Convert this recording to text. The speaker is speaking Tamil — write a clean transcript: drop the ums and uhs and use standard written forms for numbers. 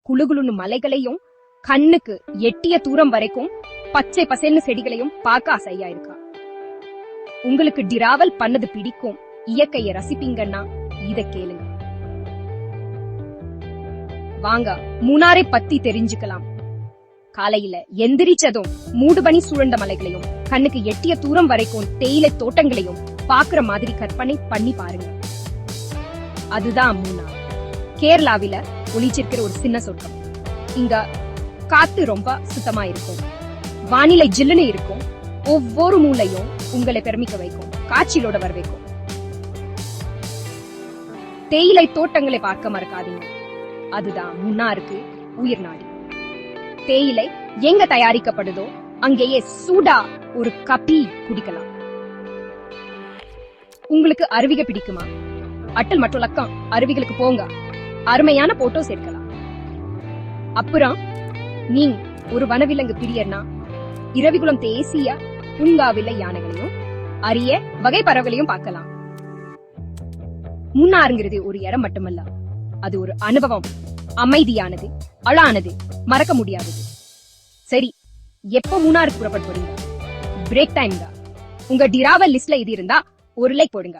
குளுகுளுன்னு மலைகளையும் கண்ணுக்கு எட்டிய தூரம் வரைக்கும் பச்சை பசேல்னு செடிகளையும் பார்க்க ஆசையா இருக்கா? உங்களுக்கு டிராவல் பண்ணது பிடிக்கும், இயற்கையை ரசிப்பீங்கன்னா இத கேளுங்க. வாங்க மூணாரை பத்தி தெரிஞ்சுக்கலாம். காலையில எந்திரிச்சதும் மூடுபனி சூழ்ந்த மலைகளையும் கண்ணுக்கு எட்டிய தூரம் வரைக்கும் தேயிலை தோட்டங்களையும் பாக்குற மாதிரி கற்பனை பண்ணி பாருங்க. அதுதான் மூணார். கேரளாவில ஒளிச்சிருக்கிற ஒரு சின்ன சொர்க்கம். இங்க காத்து ரொம்ப சுத்தமா இருக்கும், வானிலை ஜில்லுன்னு இருக்கும், ஒவ்வொரு மூலையும் உங்களை பெருமிக்க வைக்கும், காட்சியிலோட வர வைக்கும். தேயிலை தோட்டங்களை பார்க்க மறக்காதீங்க. அதுதான் மூணாருக்கு உயிர் நாடி. தேயிலை எங்க தயாரிக்கப்படுதோ அங்கேயே சூடா ஒரு கப்பி குடிக்கலாம். உங்களுக்கு அருவிக பிடிக்குமா? அட்டல் மற்றும் லக்கம் அருவிகளுக்கு போங்க, அருமையான போட்டோஸ் எடுக்கலாம். அப்புறம் நீங்க ஒரு வனவிலங்கு பிரியர்னா இரவிகுளம் தேசிய பூங்காவில யானைகளையும் அரிய வகை பறவைகளையும் பார்க்கலாம். மூணாறுங்கிறது ஒரு இடம் மட்டுமல்ல, அது ஒரு அனுபவம். அமைதியானது, அழகானது, மறக்க முடியாதது. சரி, எப்போ மூணாருக்கு புறப்பட்டு போறீங்க? பிரேக் டைம் தான். உங்க டிராவல் லிஸ்ட்ல இது இருந்தா ஒரு லைக் போடுங்க.